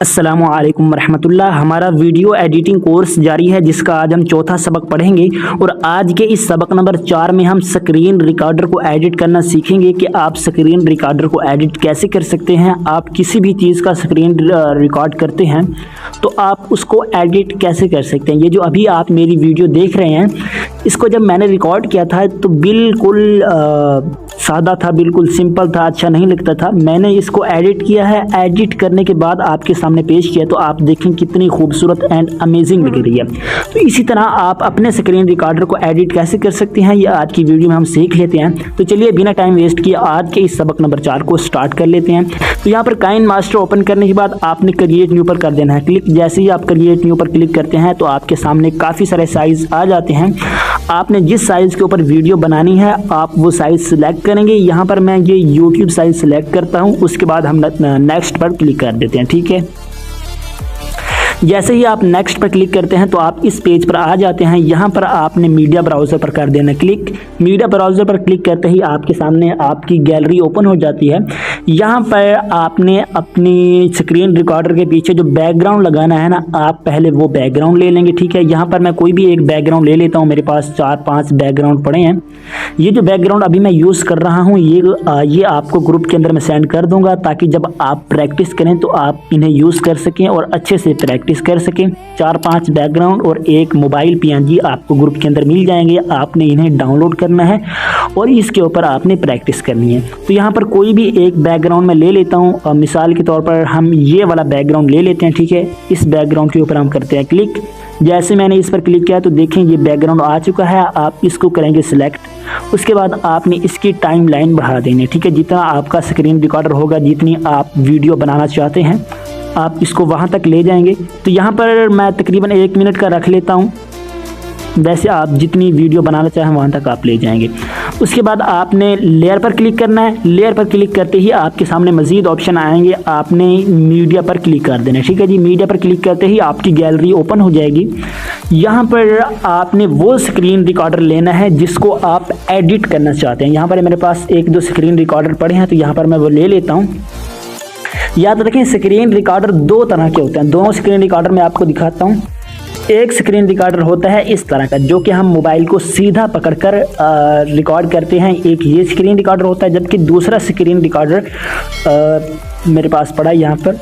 अस्सलामु अलैकुम रहमतुल्लाह। हमारा वीडियो एडिटिंग कोर्स जारी है जिसका आज हम चौथा सबक पढ़ेंगे और आज के इस सबक नंबर 4 में हम स्क्रीन रिकॉर्डर को एडिट करना सीखेंगे कि आप स्क्रीन रिकॉर्डर को एडिट कैसे कर सकते हैं। आप किसी भी चीज़ का स्क्रीन रिकॉर्ड करते हैं तो आप उसको एडिट कैसे कर सकते हैं। ये जो अभी आप मेरी वीडियो देख रहे हैं, इसको जब मैंने रिकॉर्ड किया था तो बिल्कुल सादा था, बिल्कुल सिंपल था, अच्छा नहीं लगता था। मैंने इसको एडिट किया है, एडिट करने के बाद आपके सामने पेश किया तो आप देखें कितनी खूबसूरत एंड अमेजिंग लग रही है। तो इसी तरह आप अपने स्क्रीन रिकॉर्डर को एडिट कैसे कर सकते हैं, ये आज की वीडियो में हम सीख लेते हैं। तो चलिए बिना टाइम वेस्ट किए आज के इस सबक नंबर 4 को स्टार्ट कर लेते हैं। तो यहाँ पर काइन मास्टर ओपन करने के बाद आपने क्रिएट न्यू पर कर देना है क्लिक। जैसे ही आप क्रिएट न्यू पर क्लिक करते हैं तो आपके सामने काफ़ी सारे साइज़ आ जाते हैं। आपने जिस साइज़ के ऊपर वीडियो बनानी है आप वो साइज़ सिलेक्ट करेंगे। यहाँ पर मैं ये यूट्यूब साइज़ सिलेक्ट करता हूँ, उसके बाद हम नेक्स्ट पर क्लिक कर देते हैं। ठीक है, जैसे ही आप नेक्स्ट पर क्लिक करते हैं तो आप इस पेज पर आ जाते हैं। यहाँ पर आपने मीडिया ब्राउज़र पर कर देना क्लिक। मीडिया ब्राउज़र पर क्लिक करते ही आपके सामने आपकी गैलरी ओपन हो जाती है। यहाँ पर आपने अपनी स्क्रीन रिकॉर्डर के पीछे जो बैकग्राउंड लगाना है ना, आप पहले वो बैकग्राउंड ले लेंगे। ठीक है, यहाँ पर मैं कोई भी एक बैकग्राउंड ले लेता हूँ। मेरे पास 4-5 बैकग्राउंड पड़े हैं। ये जो बैकग्राउंड अभी मैं यूज़ कर रहा हूँ ये आपको ग्रुप के अंदर मैं सेंड कर दूँगा ताकि जब आप प्रैक्टिस करें तो आप इन्हें यूज़ कर सकें और अच्छे से प्रैक्टिस कर सकें। 4-5 बैकग्राउंड और एक मोबाइल PNG आपको ग्रुप के अंदर मिल जाएंगे। आपने इन्हें डाउनलोड करना है और इसके ऊपर आपने प्रैक्टिस करनी है। तो यहाँ पर कोई भी एक बैकग्राउंड मैं ले लेता हूँ और मिसाल के तौर पर हम ये वाला बैकग्राउंड ले लेते हैं। ठीक है, इस बैकग्राउंड के ऊपर हम करते हैं क्लिक। जैसे मैंने इस पर क्लिक किया तो देखें ये बैकग्राउंड आ चुका है। आप इसको करेंगे सिलेक्ट। उसके बाद आपने इसकी टाइम लाइन बढ़ा देनी है। ठीक है, जितना आपका स्क्रीन रिकॉर्डर होगा, जितनी आप वीडियो बनाना चाहते हैं आप इसको वहाँ तक ले जाएंगे। तो यहाँ पर मैं तकरीबन 1 मिनट का रख लेता हूँ। वैसे आप जितनी वीडियो बनाना चाहें वहाँ तक आप ले जाएंगे। उसके बाद आपने लेयर पर क्लिक करना है। लेयर पर क्लिक करते ही आपके सामने मज़ीद ऑप्शन आएंगे। आपने मीडिया पर क्लिक कर देना है। ठीक है जी, मीडिया पर क्लिक करते ही आपकी गैलरी ओपन हो जाएगी। यहाँ पर आपने वो स्क्रीन रिकॉर्डर लेना है जिसको आप एडिट करना चाहते हैं। यहाँ पर मेरे पास 1-2 स्क्रीन रिकॉर्डर पड़े हैं तो यहाँ पर मैं वो ले लेता हूँ। याद रखें स्क्रीन रिकॉर्डर 2 तरह के होते हैं। दोनों स्क्रीन रिकॉर्डर मैं आपको दिखाता हूँ। एक स्क्रीन रिकॉर्डर होता है इस तरह का जो कि हम मोबाइल को सीधा पकड़कर रिकॉर्ड करते हैं। एक ये स्क्रीन रिकॉर्डर होता है, जबकि दूसरा स्क्रीन रिकॉर्डर मेरे पास पड़ा है यहाँ पर,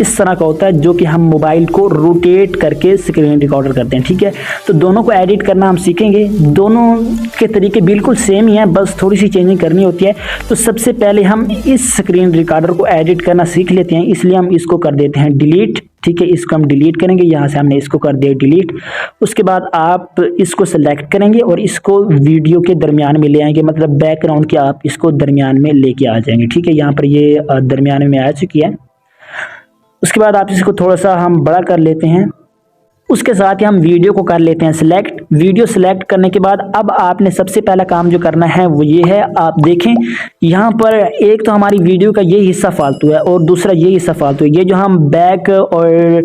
इस तरह का होता है जो कि हम मोबाइल को रोटेट करके स्क्रीन रिकॉर्डर करते हैं। ठीक है, तो दोनों को एडिट करना हम सीखेंगे। दोनों के तरीके बिल्कुल सेम ही हैं, बस थोड़ी सी चेंजिंग करनी होती है। तो सबसे पहले हम इस स्क्रीन रिकॉर्डर को एडिट करना सीख लेते हैं, इसलिए हम इसको कर देते हैं डिलीट। ठीक है, इसको हम डिलीट करेंगे। यहाँ से हमने इसको कर दिया डिलीट। उसके बाद आप इसको सेलेक्ट करेंगे और इसको वीडियो के दरमियान में ले आएंगे, मतलब बैकग्राउंड के आप इसको दरमियान में लेके आ जाएंगे। ठीक है, यहाँ पर ये दरमियान में आ चुकी है। उसके बाद आप इसको थोड़ा सा हम बड़ा कर लेते हैं। उसके साथ ही हम वीडियो को कर लेते हैं सिलेक्ट। वीडियो सिलेक्ट करने के बाद अब आपने सबसे पहला काम जो करना है वो ये है, आप देखें यहाँ पर एक तो हमारी वीडियो का ये हिस्सा फालतू है और दूसरा ये हिस्सा फालतू है। ये जो हम बैक और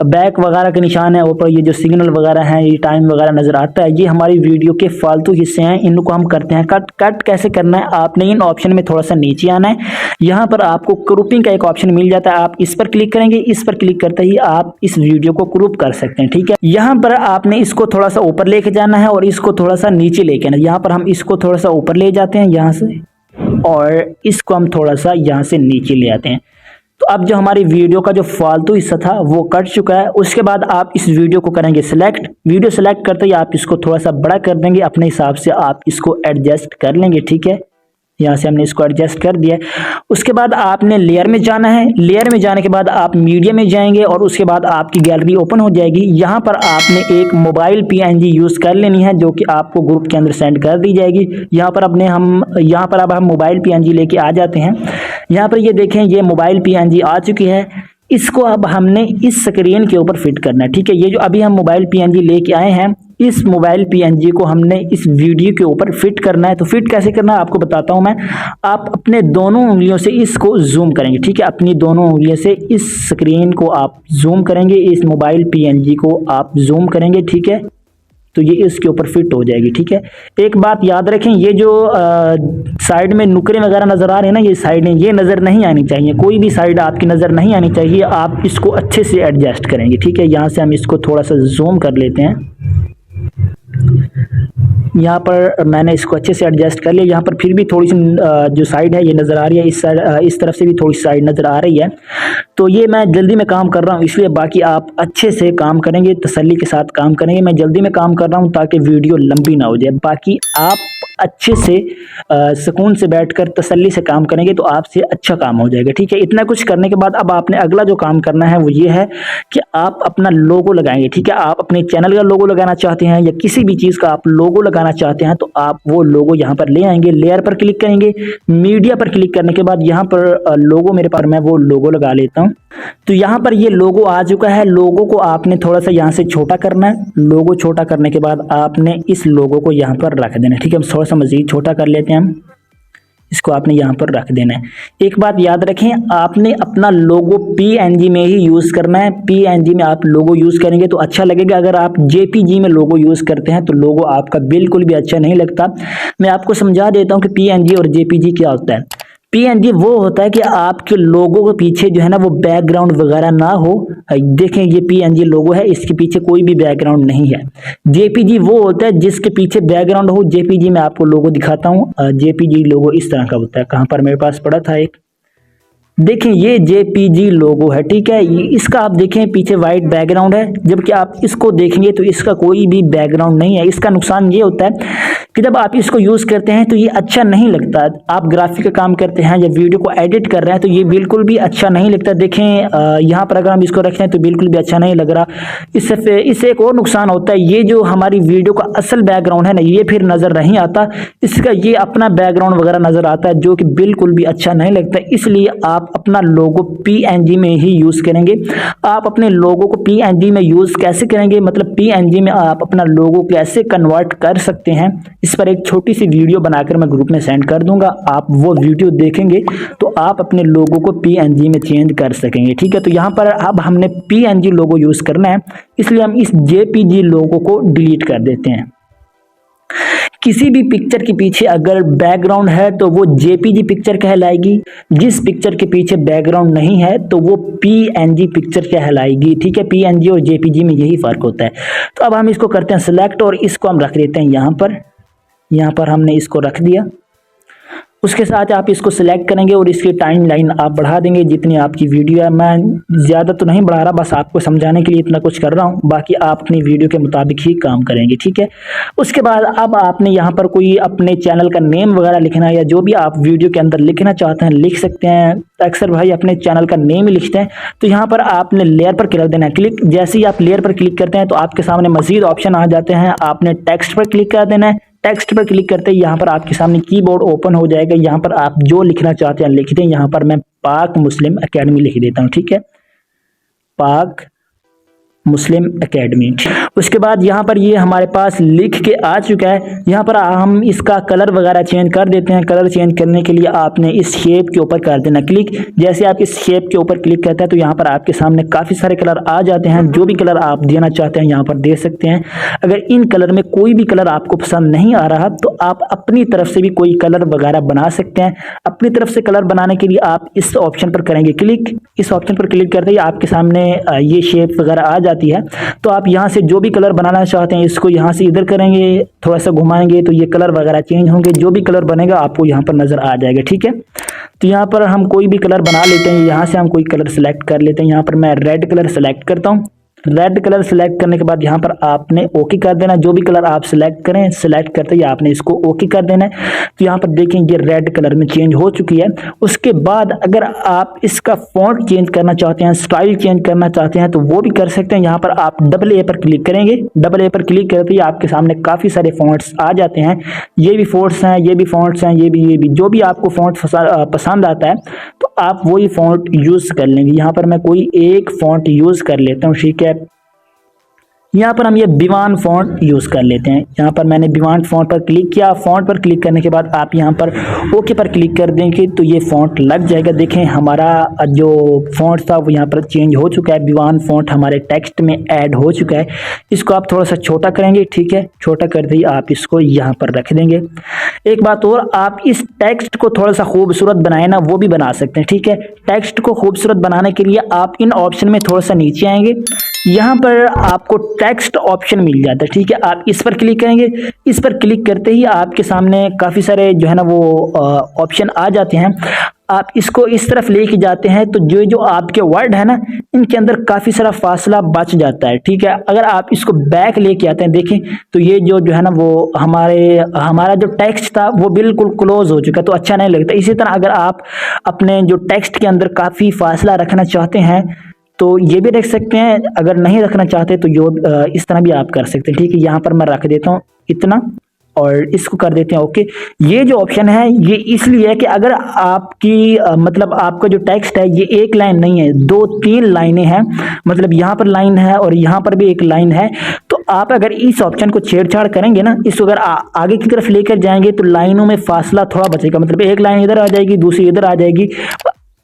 बैक वगैरह के निशान है ऊपर, ये जो सिग्नल वगैरह हैं, ये टाइम वगैरह नज़र आता है, ये हमारी वीडियो के फालतू हिस्से हैं। इनको हम करते हैं कट। कट कैसे करना है, आपने इन ऑप्शन में थोड़ा सा नीचे आना है। यहाँ पर आपको क्रूपिंग का एक ऑप्शन मिल जाता है, आप इस पर क्लिक करेंगे। इस पर क्लिक करते ही आप इस वीडियो को क्रूप कर सकते हैं। ठीक है, यहाँ पर आपने इसको थोड़ा सा ऊपर लेके जाना है और इसको थोड़ा सा नीचे लेके आना है। यहाँ पर हम इसको थोड़ा सा ऊपर ले जाते हैं यहाँ से और इसको हम थोड़ा सा यहाँ से नीचे ले आते हैं। तो अब जो हमारी वीडियो का जो फालतू हिस्सा था वो कट चुका है। उसके बाद आप इस वीडियो को करेंगे सिलेक्ट। वीडियो सेलेक्ट करते ही आप इसको थोड़ा सा बड़ा कर देंगे, अपने हिसाब से आप इसको एडजस्ट कर लेंगे। ठीक है, यहाँ से हमने इसको एडजस्ट कर दिया। उसके बाद आपने लेयर में जाना है। लेयर में जाने के बाद आप मीडिया में जाएंगे और उसके बाद आपकी गैलरी ओपन हो जाएगी। यहाँ पर आपने एक मोबाइल PNG यूज़ कर लेनी है जो कि आपको ग्रुप के अंदर सेंड कर दी जाएगी। यहाँ पर अब हम मोबाइल PNG लेके आ जाते हैं। यहाँ पर ये देखें ये मोबाइल PNG आ चुकी है। इसको अब हमने इस स्क्रीन के ऊपर फिट करना है। ठीक है, ये जो अभी हम मोबाइल PNG लेके आए हैं, इस मोबाइल PNG को हमने इस वीडियो के ऊपर फिट करना है। तो फिट कैसे करना है आपको बताता हूं मैं। आप अपने दोनों उंगलियों से इसको जूम करेंगे। ठीक है, अपनी दोनों उंगलियों से इस स्क्रीन को आप जूम करेंगे, इस मोबाइल PNG को आप जूम करेंगे। ठीक है, तो ये इसके ऊपर फिट हो जाएगी। ठीक है, एक बात याद रखें, ये जो साइड में नुकरे वगैरह नज़र आ रहे हैं ना, ये साइडें ये नज़र नहीं आनी चाहिए, कोई भी साइड आपकी नज़र नहीं आनी चाहिए। आप इसको अच्छे से एडजस्ट करेंगे। ठीक है, यहाँ से हम इसको थोड़ा सा जूम कर लेते हैं। यहाँ पर मैंने इसको अच्छे से एडजस्ट कर लिया। यहाँ पर फिर भी थोड़ी सी जो साइड है ये नज़र आ रही है, इस साइड इस तरफ से भी थोड़ी साइड नज़र आ रही है। तो ये मैं जल्दी में काम कर रहा हूँ, इसलिए बाकी आप अच्छे से काम करेंगे, तसल्ली के साथ काम करेंगे। मैं जल्दी में काम कर रहा हूँ ताकि वीडियो लंबी ना हो जाए। बाकी आप अच्छे से सुकून से बैठकर तसल्ली से काम करेंगे तो आपसे अच्छा काम हो जाएगा। ठीक है, इतना कुछ करने के बाद अब आपने अगला जो काम करना है वो ये है कि आप अपना लोगो लगाएंगे। ठीक है, आप अपने चैनल का लोगो लगाना चाहते हैं या किसी भी चीज़ का आप लोगो लगाना चाहते हैं तो आप वो लोगो यहाँ पर ले आएंगे, लेयर पर क्लिक करेंगे, मीडिया पर क्लिक करने के बाद यहाँ पर लोगो मेरे पास, मैं वो लोगो लगा लेता हूँ। तो यहाँ पर ये लोगो आ चुका है। लोगो को आपने थोड़ा सा यहाँ से छोटा करना है। लोगो छोटा करने के बाद आपने इस लोगो को यहाँ पर रख देना है। ठीक है, हम थोड़ा सा मज़ीद छोटा कर लेते हैं, हम इसको आपने यहाँ पर रख देना है। एक बात याद रखें, आपने अपना लोगो PNG में ही यूज़ करना है। PNG में आप लोगो यूज़ करेंगे तो अच्छा लगेगा। अगर आप JPG में लोगो यूज़ करते हैं तो लोगो आपका बिल्कुल भी अच्छा नहीं लगता। मैं आपको समझा देता हूँ कि PNG और JPG क्या होता है। PNG वो होता है कि आपके लोगों के पीछे जो है ना वो बैकग्राउंड वगैरह ना हो। देखें ये PNG लोगो है, इसके पीछे कोई भी बैकग्राउंड नहीं है। JPG वो होता है जिसके पीछे बैकग्राउंड हो। JPG में आपको लोगो दिखाता हूँ। JPG लोगो इस तरह का होता है। कहाँ पर मेरे पास पड़ा था एक, देखें ये JPG लोगो है। ठीक है, इसका आप देखें पीछे वाइट बैकग्राउंड है, जबकि आप इसको देखेंगे तो इसका कोई भी बैकग्राउंड नहीं है। इसका नुकसान ये होता है कि जब आप इसको यूज़ करते हैं तो ये अच्छा नहीं लगता। आप ग्राफिक का काम करते हैं या वीडियो को एडिट कर रहे हैं तो ये बिल्कुल भी अच्छा नहीं लगता। देखें यहाँ पर अगर हम इसको रखें तो बिल्कुल भी अच्छा नहीं लग रहा। इससे एक और नुकसान होता है, ये जो हमारी वीडियो का असल बैकग्राउंड है ना ये फिर नज़र नहीं आता, इसका ये अपना बैकग्राउंड वगैरह नज़र आता है जो कि बिल्कुल भी अच्छा नहीं लगता। इसलिए आप अपना लोगो PNG में ही यूज़ करेंगे। आप अपने लोगो को PNG में यूज़ कैसे करेंगे, मतलब PNG में आप अपना लोगो कैसे कन्वर्ट कर सकते हैं, इस पर एक छोटी सी वीडियो बनाकर मैं ग्रुप में सेंड कर दूंगा। आप वो वीडियो देखेंगे तो आप अपने लोगो को PNG में चेंज कर सकेंगे। ठीक है, तो यहाँ पर अब हमने PNG लोगो यूज़ करना है, इसलिए हम इस JPG लोगो को डिलीट कर देते हैं। किसी भी पिक्चर के पीछे अगर बैकग्राउंड है तो वो JPG पिक्चर कहलाएगी। जिस पिक्चर के पीछे बैकग्राउंड नहीं है तो वो PNG पिक्चर कहलाएगी। ठीक है, PNG और JPG में यही फ़र्क होता है। तो अब हम इसको करते हैं सिलेक्ट और इसको हम रख देते हैं यहाँ पर हमने इसको रख दिया। उसके साथ आप इसको सिलेक्ट करेंगे और इसकी टाइम लाइन आप बढ़ा देंगे जितनी आपकी वीडियो है। मैं ज़्यादा तो नहीं बढ़ा रहा, बस आपको समझाने के लिए इतना कुछ कर रहा हूँ, बाकी आप अपनी वीडियो के मुताबिक ही काम करेंगे। ठीक है, उसके बाद अब आपने यहाँ पर कोई अपने चैनल का नेम वगैरह लिखना है या जो भी आप वीडियो के अंदर लिखना चाहते हैं लिख सकते हैं। अक्सर भाई अपने चैनल का नेम ही लिखते हैं। तो यहाँ पर आपने लेयर पर कर देना है क्लिक। जैसे ही आप लेयर पर क्लिक करते हैं तो आपके सामने मज़ीद ऑप्शन आ जाते हैं। आपने टेक्स्ट पर क्लिक कर देना है। टेक्स्ट पर क्लिक करते ही यहाँ पर आपके सामने कीबोर्ड ओपन हो जाएगा। यहाँ पर आप जो लिखना चाहते हैं लिख दें। यहाँ पर मैं पाक मुस्लिम एकेडमी लिख देता हूँ। ठीक है, पाक मुस्लिम एकेडमी। उसके बाद यहाँ पर ये हमारे पास लिख के आ चुका है। यहाँ पर हम इसका कलर वगैरह चेंज कर देते हैं। कलर चेंज करने के लिए आपने इस शेप के ऊपर कर देना क्लिक। जैसे आप इस शेप के ऊपर क्लिक करते हैं तो यहाँ पर आपके सामने काफ़ी सारे कलर आ जाते हैं। जो भी कलर आप देना चाहते हैं यहाँ पर दे सकते हैं। अगर इन कलर में कोई भी कलर आपको पसंद नहीं आ रहा तो आप अपनी तरफ से भी कोई कलर वगैरह बना सकते हैं। अपनी तरफ से कलर बनाने के लिए आप इस ऑप्शन पर करेंगे क्लिक। इस ऑप्शन पर क्लिक करते ही आपके सामने ये शेप वगैरह आ जाती है। तो आप यहाँ से जो भी कलर बनाना चाहते हैं इसको यहाँ से इधर करेंगे, थोड़ा सा घुमाएंगे तो ये कलर वगैरह चेंज होंगे। जो भी कलर बनेगा आपको यहाँ पर नज़र आ जाएगा। ठीक है, तो यहाँ पर हम कोई भी कलर बना लेते हैं। यहाँ से हम कोई कलर सेलेक्ट कर लेते हैं। यहाँ पर मैं रेड कलर सेलेक्ट करता हूँ। रेड कलर सेलेक्ट करने के बाद यहाँ पर आपने ओके कर देना। जो भी कलर आप सिलेक्ट करें, सिलेक्ट करते ही आपने इसको ओके कर देना है। तो यहाँ पर देखें ये रेड कलर में चेंज हो चुकी है। उसके बाद अगर आप इसका फॉन्ट चेंज करना चाहते हैं, स्टाइल चेंज करना चाहते हैं तो वो भी कर सकते हैं। यहाँ पर आप डबल ए पर क्लिक करेंगे। डबल ए पर क्लिक करते ही आपके सामने काफ़ी सारे फॉन्ट्स आ जाते हैं। ये भी फॉन्ट्स हैं, ये भी फॉन्ट्स हैं, ये भी जो भी आपको फॉन्ट पसंद आता है तो आप वही फॉन्ट यूज़ कर लेंगे। यहाँ पर मैं कोई एक फॉन्ट यूज़ कर लेता हूँ। ठीक है, यहाँ पर हम ये विवान फॉन्ट यूज़ कर लेते हैं। यहाँ पर मैंने विवान फॉन्ट पर क्लिक किया। फॉन्ट पर क्लिक करने के बाद आप यहाँ पर ओके पर क्लिक कर देंगे तो ये फॉन्ट लग जाएगा। देखें हमारा जो फॉन्ट था वो यहाँ पर चेंज हो चुका है, विवान फॉन्ट हमारे टेक्स्ट में ऐड हो चुका है। इसको आप थोड़ा सा छोटा करेंगे, ठीक है, छोटा कर दिए आप इसको यहाँ पर रख देंगे। एक बात और, आप इस टेक्स्ट को थोड़ा सा खूबसूरत बनाए ना, वो भी बना सकते हैं, ठीक है। टेक्स्ट को खूबसूरत बनाने के लिए आप इन ऑप्शन में थोड़ा सा नीचे आएंगे, यहाँ पर आपको टेक्स्ट ऑप्शन मिल जाता है, ठीक है। आप इस पर क्लिक करेंगे। इस पर क्लिक करते ही आपके सामने काफ़ी सारे जो है ना वो ऑप्शन आ जाते हैं। आप इसको इस तरफ लेके जाते हैं तो जो जो आपके वर्ड है ना, इनके अंदर काफ़ी सारा फासला बच जाता है, ठीक है। अगर आप इसको बैक लेके आते हैं, देखें तो ये जो है ना वो हमारा जो टेक्स्ट था वो बिल्कुल क्लोज हो चुका है, तो अच्छा नहीं लगता। इसी तरह अगर आप अपने जो टेक्स्ट के अंदर काफ़ी फासला रखना चाहते हैं तो ये भी रख सकते हैं, अगर नहीं रखना चाहते तो जो इस तरह भी आप कर सकते हैं, ठीक है। यहाँ पर मैं रख देता हूँ इतना और इसको कर देते हैं ओके। ये जो ऑप्शन है ये इसलिए है कि अगर आपकी मतलब आपका जो टेक्स्ट है ये एक लाइन नहीं है, 2-3 लाइनें हैं, मतलब यहाँ पर लाइन है और यहाँ पर भी एक लाइन है, तो आप अगर इस ऑप्शन को छेड़छाड़ करेंगे ना, इसको अगर आगे की तरफ लेकर जाएंगे तो लाइनों में फासला थोड़ा बचेगा, मतलब एक लाइन इधर आ जाएगी, दूसरी इधर आ जाएगी।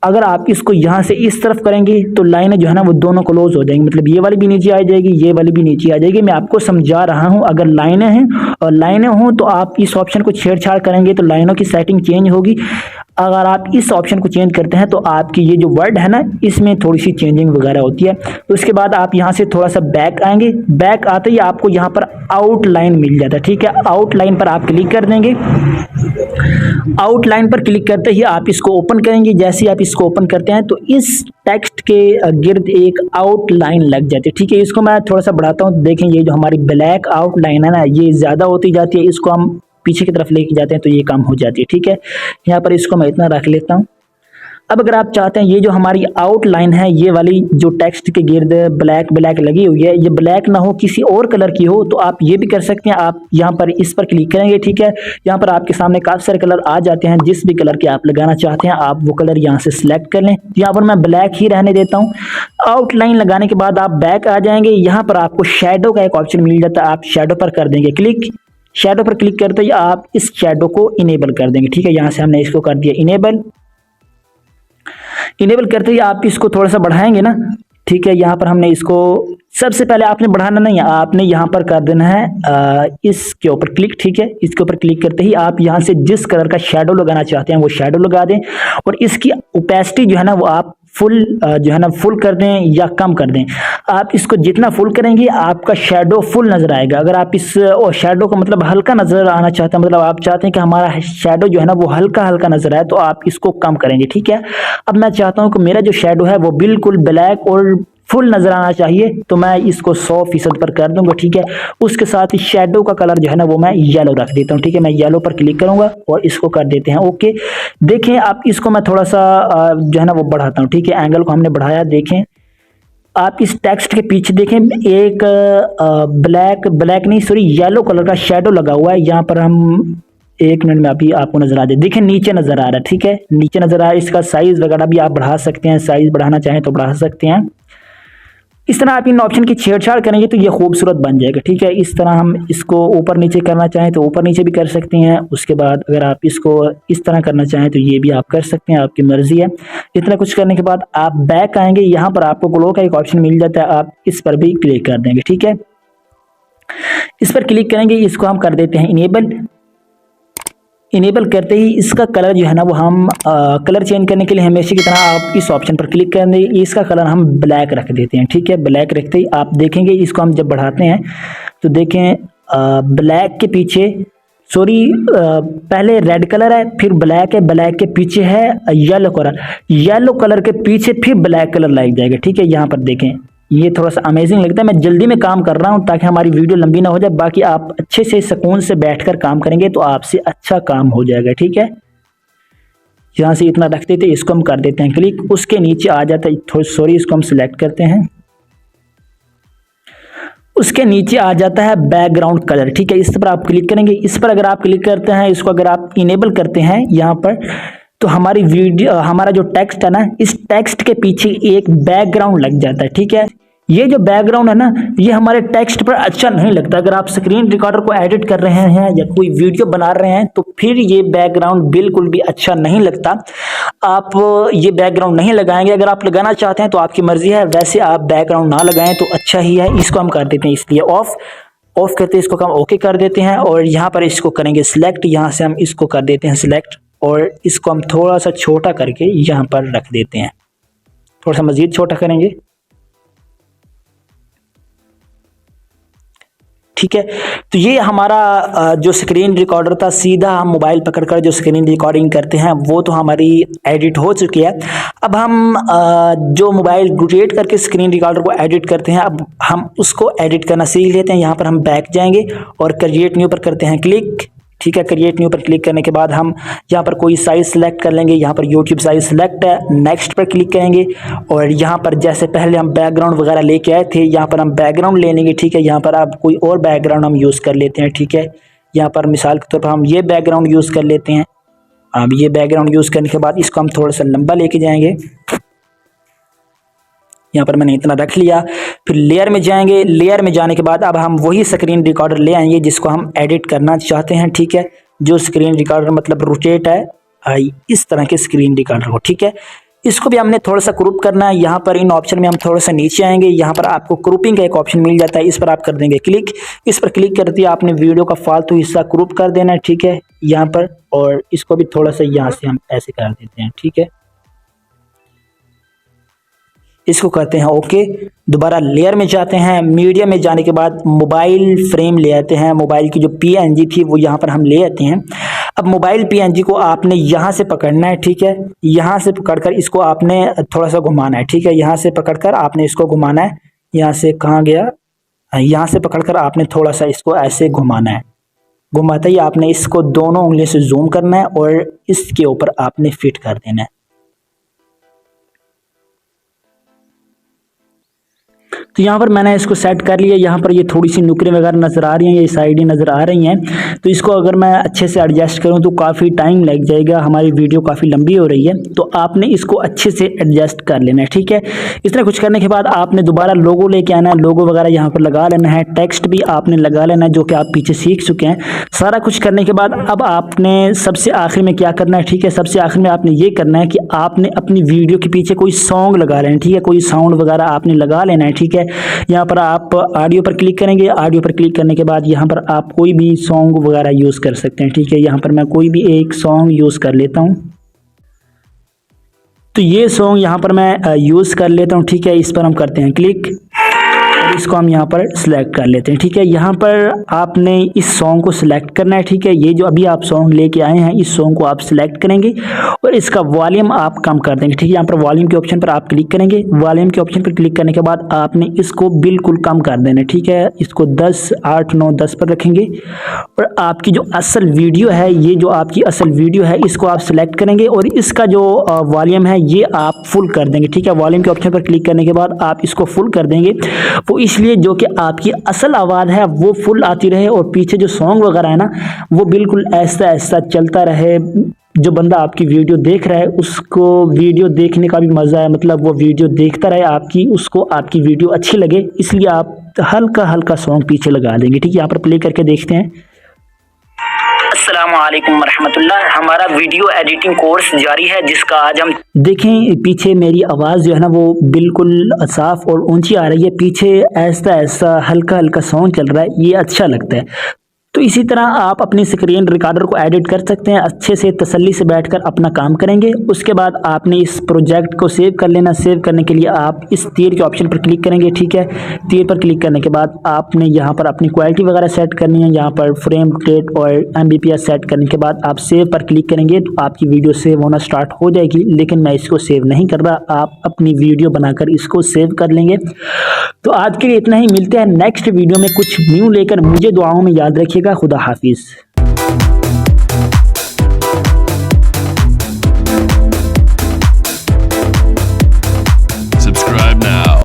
अगर आप इसको यहाँ से इस तरफ करेंगे तो लाइनें जो है ना वो दोनों क्लोज हो जाएंगी, मतलब ये वाली भी नीचे आ जाएगी, ये वाली भी नीचे आ जाएगी। मैं आपको समझा रहा हूँ, अगर लाइनें हैं और लाइनें हों तो आप इस ऑप्शन को छेड़छाड़ करेंगे तो लाइनों की सेटिंग चेंज होगी। अगर आप इस ऑप्शन को चेंज करते हैं तो आपकी ये जो वर्ड है ना इसमें थोड़ी सी चेंजिंग वगैरह होती है। तो उसके बाद आप यहाँ से थोड़ा सा बैक आएंगे। बैक आते ही आपको यहाँ पर आउटलाइन मिल जाता है, ठीक है। आउटलाइन पर आप क्लिक कर देंगे। आउटलाइन पर क्लिक करते ही आप इसको ओपन करेंगे। जैसे ही आप इसको ओपन करते हैं तो इस टेक्स्ट के गिर्द एक आउटलाइन लग जाती है, ठीक है। इसको मैं थोड़ा सा बढ़ाता हूँ। देखें ये जो हमारी ब्लैक आउटलाइन है ना ये ज़्यादा होती जाती है, इसको हम पीछे की तरफ लेके जाते हैं तो ये कम हो जाती है, ठीक है। यहाँ पर इसको मैं इतना रख लेता हूँ। अब अगर आप चाहते हैं ये जो हमारी आउटलाइन है ये वाली जो टेक्स्ट के गिर्द ब्लैक ब्लैक लगी हुई है ये ब्लैक ना हो, किसी और कलर की हो, तो आप ये भी कर सकते हैं। आप यहाँ पर इस पर क्लिक करेंगे, ठीक है। यहाँ पर आपके सामने काफ़ी सारे कलर आ जाते हैं, जिस भी कलर के आप लगाना चाहते हैं आप वो कलर यहाँ से सिलेक्ट कर लें। यहाँ पर मैं ब्लैक ही रहने देता हूँ। आउटलाइन लगाने के बाद आप बैक आ जाएंगे। यहाँ पर आपको शेडो का एक ऑप्शन मिल जाता है, आप शेडो पर कर देंगे क्लिक। शेडो पर क्लिक करते ही आप इस शेडो को इनेबल कर देंगे, ठीक है। यहाँ से हमने इसको कर दिया इनेबल। इनेबल करते ही आप इसको थोड़ा सा बढ़ाएंगे ना, ठीक है। यहाँ पर हमने इसको सबसे पहले आपने बढ़ाना नहीं है, आपने यहाँ पर कर देना है इसके ऊपर क्लिक, ठीक है। इसके ऊपर क्लिक करते ही आप यहाँ से जिस कलर का शेडो लगाना चाहते हैं वो शेडो लगा दें और इसकी ओपेसिटी जो है ना वो आप फुल जो है ना फुल कर दें या कम कर दें। आप इसको जितना फुल करेंगे आपका शेडो फुल नजर आएगा। अगर आप इस शेडो को मतलब हल्का नजर आना चाहते हैं, मतलब आप चाहते हैं कि हमारा शेडो जो है ना वो हल्का हल्का नजर आए, तो आप इसको कम करेंगे, ठीक है। अब मैं चाहता हूं कि मेरा जो शेडो है वो बिल्कुल ब्लैक और फुल नजर आना चाहिए, तो मैं इसको 100% पर कर दूंगा, ठीक है। उसके साथ ही शेडो का कलर जो है ना वो मैं येलो रख देता हूँ, ठीक है। मैं येलो पर क्लिक करूंगा और इसको कर देते हैं ओके। देखें आप इसको मैं थोड़ा सा जो है ना वो बढ़ाता हूँ, ठीक है। एंगल को हमने बढ़ाया। देखें आप इस टेक्स्ट के पीछे देखें एक ब्लैक नहीं सॉरी येलो कलर का शेडो लगा हुआ है। यहाँ पर हम 1 मिनट में अभी आपको नजर आ जाए। देखिए नीचे नजर आ रहा है, ठीक है, नीचे नजर आ रहा है। इसका साइज वगैरह भी आप बढ़ा सकते हैं, साइज बढ़ाना चाहें तो बढ़ा सकते हैं। इस तरह आप इन ऑप्शन की छेड़छाड़ करेंगे तो ये खूबसूरत बन जाएगा, ठीक है। इस तरह हम इसको ऊपर नीचे करना चाहें तो ऊपर नीचे भी कर सकते हैं। उसके बाद अगर आप इसको इस तरह करना चाहें तो ये भी आप कर सकते हैं, आपकी मर्जी है। इतना कुछ करने के बाद आप बैक आएंगे। यहाँ पर आपको ग्लो का एक ऑप्शन मिल जाता है, आप इस पर भी क्लिक कर देंगे, ठीक है। इस पर क्लिक करेंगे, इसको हम कर देते हैं इनेबल। इनेबल करते ही इसका कलर जो है ना वो हम कलर चेंज करने के लिए हमेशा की तरह आप इस ऑप्शन पर क्लिक करेंगे। इसका कलर हम ब्लैक रख देते हैं, ठीक है। ब्लैक रखते ही आप देखेंगे इसको हम जब बढ़ाते हैं तो देखें ब्लैक के पीछे सॉरी पहले रेड कलर है, फिर ब्लैक है, ब्लैक के पीछे है येलो कलर, येलो कलर के पीछे फिर ब्लैक कलर लग जाएगा, ठीक है। यहाँ पर देखें ये थोड़ा सा अमेजिंग लगता है। मैं जल्दी में काम कर रहा हूं ताकि हमारी वीडियो लंबी ना हो जाए। बाकी आप अच्छे से सुकून से बैठकर काम करेंगे तो आपसे अच्छा काम हो जाएगा, ठीक है। यहाँ से इतना रख देते, इसको हम कर देते हैं क्लिक। उसके नीचे आ जाता है थोड़ी सॉरी इसको हम सिलेक्ट करते हैं। उसके नीचे आ जाता है बैकग्राउंड कलर, ठीक है। इस पर आप क्लिक करेंगे। इस पर अगर आप क्लिक करते हैं, इसको अगर आप इनेबल करते हैं यहाँ पर, तो हमारी वीडियो हमारा जो टेक्स्ट है ना इस टेक्स्ट के पीछे एक बैकग्राउंड लग जाता है, ठीक है। ये जो बैकग्राउंड है ना, ये हमारे टेक्स्ट पर अच्छा नहीं लगता। अगर आप स्क्रीन रिकॉर्डर को एडिट कर रहे हैं या कोई वीडियो बना रहे हैं तो फिर ये बैकग्राउंड बिल्कुल भी अच्छा नहीं लगता। आप ये बैकग्राउंड नहीं लगाएंगे। अगर आप लगाना चाहते हैं तो आपकी मर्जी है, वैसे आप बैकग्राउंड ना लगाएं तो अच्छा ही है। इसको हम कर देते हैं इसलिए ऑफ करते हैं, इसको हम ओके कर देते हैं और यहाँ पर इसको करेंगे सिलेक्ट। यहाँ से हम इसको कर देते हैं सिलेक्ट और इसको हम थोड़ा सा छोटा करके यहाँ पर रख देते हैं। थोड़ा सा मजीद छोटा करेंगे, ठीक है। तो ये हमारा जो स्क्रीन रिकॉर्डर था, सीधा हम मोबाइल पकड़कर जो स्क्रीन रिकॉर्डिंग करते हैं वो तो हमारी एडिट हो चुकी है। अब हम जो मोबाइल रोटेट करके स्क्रीन रिकॉर्डर को एडिट करते हैं, अब हम उसको एडिट करना सीख लेते हैं। यहाँ पर हम बैक जाएंगे और क्रिएट न्यू पर करते हैं क्लिक, ठीक है। क्रिएट न्यू पर क्लिक करने के बाद हम यहाँ पर कोई साइज सेलेक्ट कर लेंगे। यहाँ पर यूट्यूब साइज सेलेक्ट है, नेक्स्ट पर क्लिक करेंगे और यहाँ पर जैसे पहले हम बैकग्राउंड वगैरह लेके आए थे, यहाँ पर हम बैकग्राउंड ले लेंगे, ठीक है। यहाँ पर आप कोई और बैकग्राउंड हम यूज़ कर लेते हैं, ठीक है। यहाँ पर मिसाल के तौर पर हम ये बैकग्राउंड यूज़ कर लेते हैं। अब ये बैकग्राउंड यूज़ करने के बाद इसको हम थोड़ा सा लंबा लेके जाएंगे। यहाँ पर मैंने इतना रख लिया। फिर लेयर में जाएंगे, लेयर में जाने के बाद अब हम वही स्क्रीन रिकॉर्डर ले आएंगे जिसको हम एडिट करना चाहते हैं, ठीक है। जो स्क्रीन रिकॉर्डर मतलब रोटेट है इस तरह के स्क्रीन रिकॉर्डर को, ठीक है। इसको भी हमने थोड़ा सा क्रूप करना है। यहाँ पर इन ऑप्शन में हम थोड़ा सा नीचे आएंगे, यहाँ पर आपको क्रूपिंग का एक ऑप्शन मिल जाता है, इस पर आप कर देंगे क्लिक। इस पर क्लिक करते ही आपने वीडियो का फालतू हिस्सा क्रूप कर देना है, ठीक है, यहाँ पर। और इसको भी थोड़ा सा यहाँ से हम ऐसे कर देते हैं, ठीक है। इसको करते हैं ओके। दोबारा लेयर में जाते हैं, मीडिया में जाने के बाद मोबाइल फ्रेम ले आते हैं। मोबाइल की जो PNG थी वो यहाँ पर हम ले आते हैं। अब मोबाइल PNG को आपने यहाँ से पकड़ना है, ठीक है। यहाँ से पकड़कर इसको आपने थोड़ा सा घुमाना है, ठीक है। यहाँ से पकड़कर आपने इसको घुमाना है। यहाँ से कहाँ गया, यहाँ से पकड़कर आपने थोड़ा सा इसको ऐसे घुमाना है। घुमाते ही आपने इसको दोनों उंगलियों से जूम करना है और इसके ऊपर आपने फिट कर देना है। तो यहाँ पर मैंने इसको सेट कर लिया। यहाँ पर ये थोड़ी सी नुकरें वगैरह नज़र आ रही हैं, ये साइडें नज़र आ रही हैं। तो इसको अगर मैं अच्छे से एडजस्ट करूँ तो काफ़ी टाइम लग जाएगा, हमारी वीडियो काफ़ी लंबी हो रही है। तो आपने इसको अच्छे से एडजस्ट कर लेना है, ठीक है। इस तरह कुछ करने के बाद आपने दोबारा लोगो लेके आना है, लोगो वगैरह यहाँ पर लगा लेना है, टेक्स्ट भी आपने लगा लेना है जो कि आप पीछे सीख चुके हैं। सारा कुछ करने के बाद अब आपने सबसे आखिर में क्या करना है, ठीक है। सबसे आखिर में आपने ये करना है कि आपने अपनी वीडियो के पीछे कोई सॉन्ग लगा लेना है, ठीक है। कोई साउंड वगैरह आपने लगा लेना है, ठीक है। यहाँ पर आप ऑडियो पर क्लिक करेंगे। ऑडियो पर क्लिक करने के बाद यहाँ पर आप कोई भी सॉन्ग वगैरह यूज़ कर सकते हैं, ठीक है। यहाँ पर मैं कोई भी एक सॉन्ग यूज़ कर लेता हूँ। तो ये सॉन्ग यहाँ पर मैं यूज़ कर लेता हूँ, ठीक है। इस पर हम करते हैं क्लिक और इसको हम यहाँ पर सिलेक्ट कर लेते हैं, ठीक है। यहाँ पर आपने इस सॉन्ग को सिलेक्ट करना है, ठीक है। ये जो अभी आप सॉन्ग लेके आए हैं इस सॉन्ग को आप सिलेक्ट करेंगे और इसका वॉल्यूम आप कम कर देंगे, ठीक है। यहाँ पर वॉल्यूम के ऑप्शन पर आप क्लिक करेंगे। वॉल्यूम के ऑप्शन पर क्लिक करने के बाद आपने इसको बिल्कुल कम कर देना है, ठीक है। इसको 10, 8, 9, 10 पर रखेंगे और आपकी जो असल वीडियो है, ये जो आपकी असल वीडियो है इसको आप सिलेक्ट करेंगे और इसका जो वॉल्यूम है ये आप फुल कर देंगे, ठीक है। वॉल्यूम के ऑप्शन पर क्लिक करने के बाद आप इसको फुल कर देंगे। वो इसलिए जो कि आपकी असल आवाज़ है वो फुल आती रहे और पीछे जो सॉन्ग वगैरह है ना वो बिल्कुल ऐसा ऐसा चलता रहे। जो बंदा आपकी वीडियो देख रहा है उसको वीडियो देखने का भी मज़ा है, मतलब वो वीडियो देखता रहे आपकी, उसको आपकी वीडियो अच्छी लगे, इसलिए आप हल्का हल्का सॉन्ग पीछे लगा देंगे, ठीक है। यहाँ पर प्ले करके देखते हैं। अस्सलामुअलैकुम रहमतुल्लाह। हमारा वीडियो एडिटिंग कोर्स जारी है जिसका आज हम देखें। पीछे मेरी आवाज़ जो है ना वो बिल्कुल साफ़ और ऊंची आ रही है, पीछे ऐसा ऐसा हल्का हल्का साउंड चल रहा है, ये अच्छा लगता है। तो इसी तरह आप अपनी स्क्रीन रिकॉर्डर को एडिट कर सकते हैं। अच्छे से तसल्ली से बैठकर अपना काम करेंगे। उसके बाद आपने इस प्रोजेक्ट को सेव कर लेना। सेव करने के लिए आप इस तीर के ऑप्शन पर क्लिक करेंगे, ठीक है। तीर पर क्लिक करने के बाद आपने यहाँ पर अपनी क्वालिटी वगैरह सेट करनी है। यहाँ पर फ्रेम रेट और MBPS सेट करने के बाद आप सेव पर क्लिक करेंगे तो आपकी वीडियो सेव होना स्टार्ट हो जाएगी। लेकिन मैं इसको सेव नहीं कर रहा, आप अपनी वीडियो बनाकर इसको सेव कर लेंगे। तो आज के लिए इतना ही, मिलते हैं नेक्स्ट वीडियो में कुछ न्यू लेकर। मुझे दुआओं में याद रखिएगा। खुदा हाफिज़।